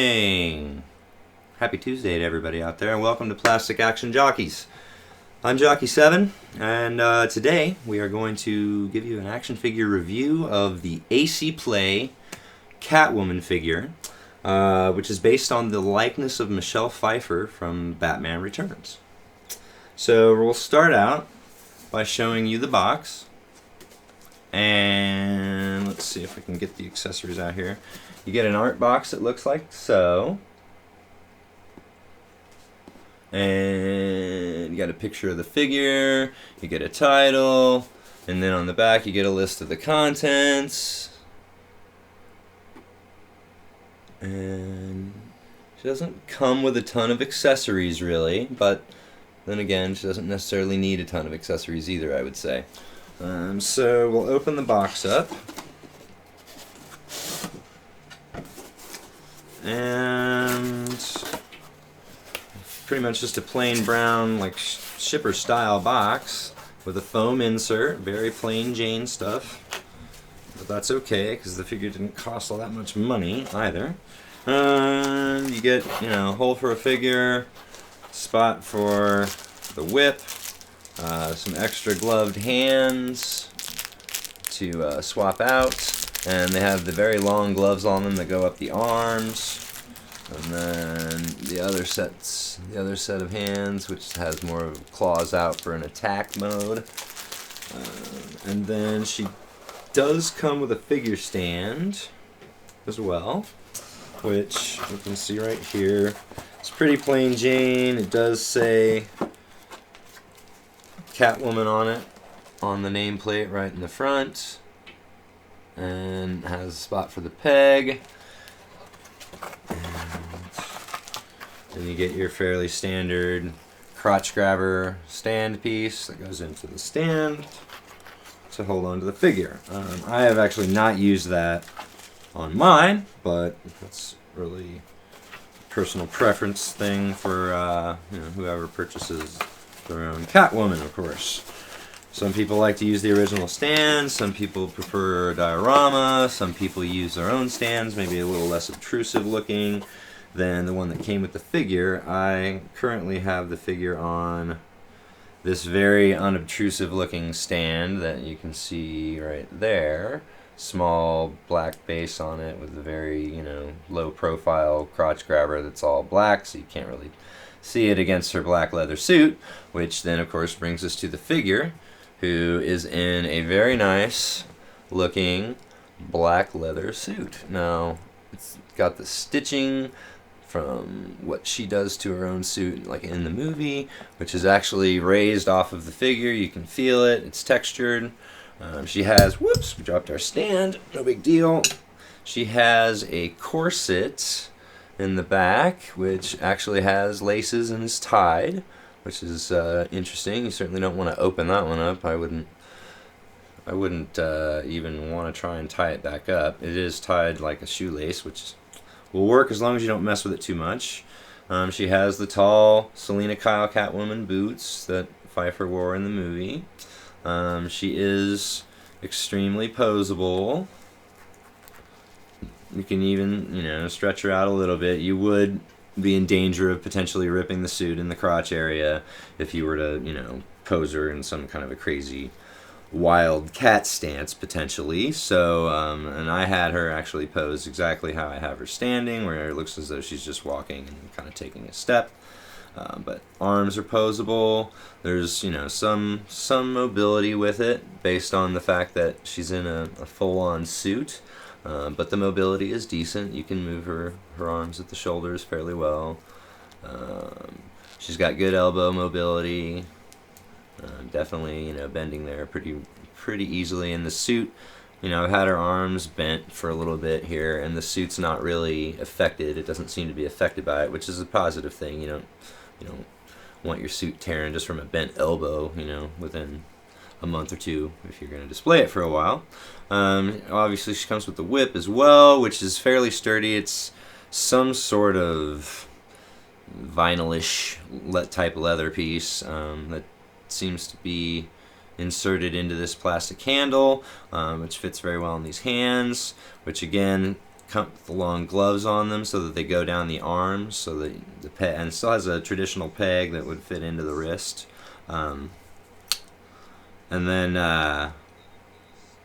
Hey, happy Tuesday to everybody out there, and welcome to Plastic Action Jockeys. I'm Jockey 7, and today we are going to give you an action figure review of the AC Play Catwoman figure, which is based on the likeness of Michelle Pfeiffer from Batman Returns. So we'll start out by showing you the box, and let's see if we can get the accessories out here. You get an art box that looks like so, and you got a picture of the figure, you get a title, and then on the back you get a list of the contents. And she doesn't come with a ton of accessories really, but then again she doesn't necessarily need a ton of accessories either, I would say. So we'll open the box up. And pretty much just a plain brown, like shipper style box with a foam insert, very plain Jane stuff. But that's okay because the figure didn't cost all that much money either. You get, a hole for a figure, spot for the whip, some extra gloved hands to swap out. And they have the very long gloves on them that go up the arms. And then the other set of hands, which has more of claws out for an attack mode. And then she does come with a figure stand as well, which you can see right here. It's pretty plain Jane. It does say Catwoman on it, on the nameplate right in the front. And has a spot for the peg. And you get your fairly standard crotch grabber stand piece that goes into the stand to hold on to the figure. I have actually not used that on mine, but that's really a personal preference thing for whoever purchases their own Catwoman, of course. Some people like to use the original stand, some people prefer a diorama, some people use their own stands, maybe a little less obtrusive looking than the one that came with the figure. I currently have the figure on this very unobtrusive looking stand that you can see right there. Small black base on it with a very, low profile crotch grabber that's all black, so you can't really see it against her black leather suit, which then of course brings us to the figure, who is in a very nice looking black leather suit. Now, it's got the stitching from what she does to her own suit, like in the movie, which is actually raised off of the figure. You can feel it. It's textured. She has, whoops, we dropped our stand. No big deal. She has a corset in the back, which actually has laces and is tied, which is interesting. You certainly don't want to open that one up. I wouldn't even want to try and tie it back up. It is tied like a shoelace, which will work as long as you don't mess with it too much. She has the tall Selena Kyle Catwoman boots that Pfeiffer wore in the movie. She is extremely posable. You can even, stretch her out a little bit. You would be in danger of potentially ripping the suit in the crotch area if you were to, pose her in some kind of a crazy wild cat stance potentially. So, and I had her actually posed exactly how I have her standing, where it looks as though she's just walking and kind of taking a step. But arms are posable. There's, some mobility with it based on the fact that she's in a full-on suit. But the mobility is decent. You can move her arms at the shoulders fairly well. She's got good elbow mobility. Definitely, bending there pretty easily. In the suit, I've had her arms bent for a little bit here, and the suit's not really affected. It doesn't seem to be affected by it, which is a positive thing. You don't want your suit tearing just from a bent elbow, within a month or two if you're going to display it for a while. Obviously she comes with the whip as well, which is fairly sturdy. It's some sort of vinylish type leather piece that seems to be inserted into this plastic handle, which fits very well in these hands, which again come with the long gloves on them so that they go down the arms, so that the peg, and it still has a traditional peg that would fit into the wrist. And then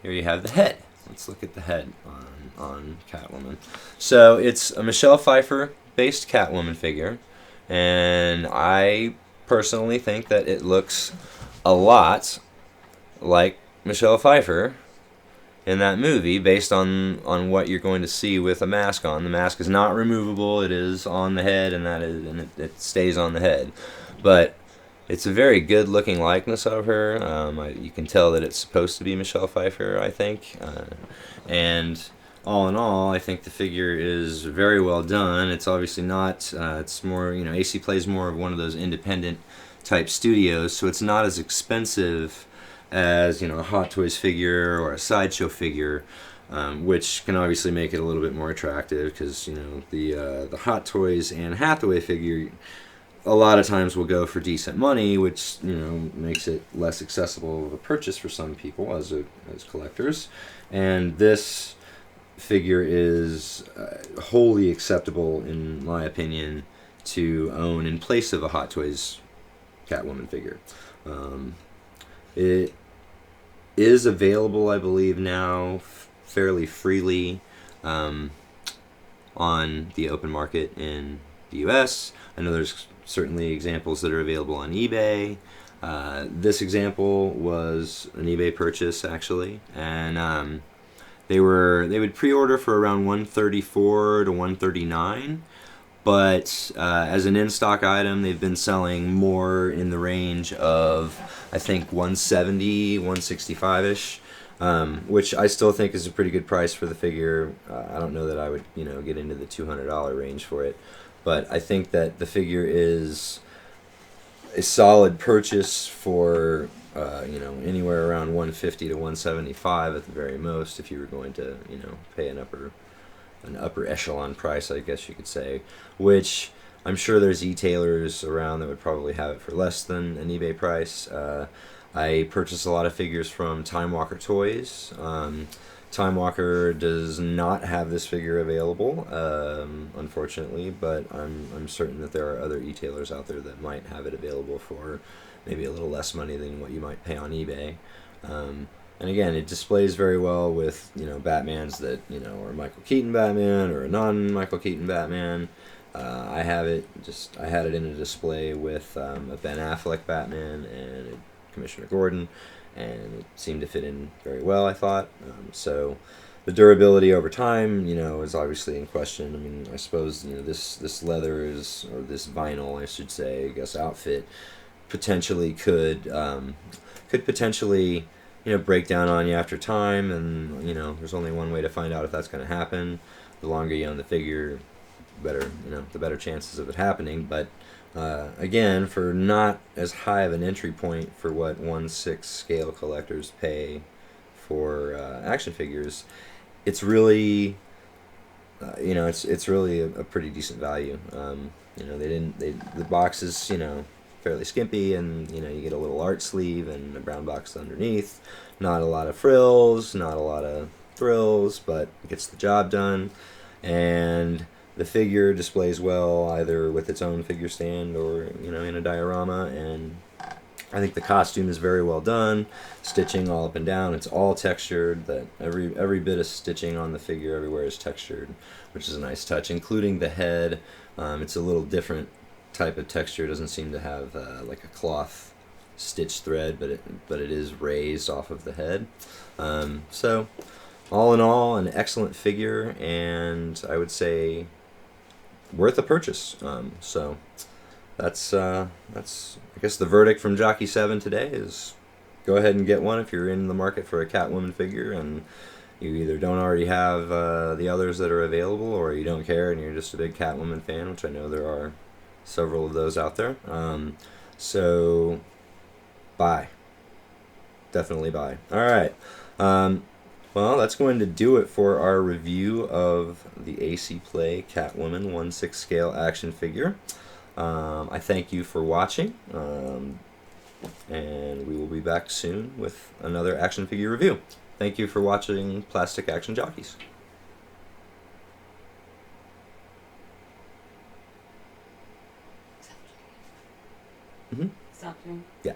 here you have the head. Let's look at the head on Catwoman. So it's a Michelle Pfeiffer based Catwoman figure, and I personally think that it looks a lot like Michelle Pfeiffer in that movie, based on what you're going to see with a mask on. The mask is not removable; it is on the head, and it stays on the head. But it's a very good looking likeness of her. You can tell that it's supposed to be Michelle Pfeiffer, I think. And all in all, I think the figure is very well done. It's obviously not. It's more, AC Plays more of one of those independent type studios, so it's not as expensive as a Hot Toys figure or a Sideshow figure, which can obviously make it a little bit more attractive, because the Hot Toys and Hathaway figure a lot of times will go for decent money, which makes it less accessible of a purchase for some people as collectors. And this figure is wholly acceptable, in my opinion, to own in place of a Hot Toys Catwoman figure. It is available, I believe, now fairly freely on the open market in the US. I know there's certainly examples that are available on eBay. This example was an eBay purchase, actually, and they would pre-order for around $134 to $139. But as an in-stock item, they've been selling more in the range of, I think, $170, $165-ish, which I still think is a pretty good price for the figure. I don't know that I would, get into the $200 range for it, but I think that the figure is a solid purchase for, anywhere around $150 to $175 at the very most, if you were going to, pay an upper echelon price, I guess you could say, which I'm sure there's e-tailers around that would probably have it for less than an eBay price. I purchased a lot of figures from Time Walker Toys. Time Walker does not have this figure available, unfortunately, but I'm certain that there are other e-tailers out there that might have it available for maybe a little less money than what you might pay on eBay. And again, it displays very well with, Batmans that, are Michael Keaton Batman or a non-Michael Keaton Batman. I had it in a display with a Ben Affleck Batman and Commissioner Gordon, and it seemed to fit in very well, I thought. So the durability over time, is obviously in question. I mean, I suppose, this leather is, or this vinyl, I should say, I guess, outfit potentially could potentially break down on you after time, and there's only one way to find out if that's going to happen. The longer you own the figure, the better chances of it happening. But again, for not as high of an entry point for what 1/6 scale collectors pay for action figures, it's really it's really a pretty decent value. The box is fairly skimpy, and you get a little art sleeve and a brown box underneath. Not a lot of frills, not a lot of thrills, but it gets the job done. And the figure displays well either with its own figure stand or in a diorama, and I think the costume is very well done. Stitching all up and down, it's all textured. That every bit of stitching on the figure everywhere is textured, which is a nice touch, including the head. It's a little different type of texture. It doesn't seem to have like a cloth stitch thread, but it is raised off of the head. So all in all, an excellent figure, and I would say worth a purchase. So that's I guess the verdict from Jockey 7 today is go ahead and get one if you're in the market for a Catwoman figure and you either don't already have the others that are available, or you don't care and you're just a big Catwoman fan, which I know there are several of those out there. So buy. Definitely buy. Alright. Well, that's going to do it for our review of the AC Play Catwoman 1/6 scale action figure. I thank you for watching, and we will be back soon with another action figure review. Thank you for watching Plastic Action Jockeys. Mm-hmm. Stop doing. Yeah.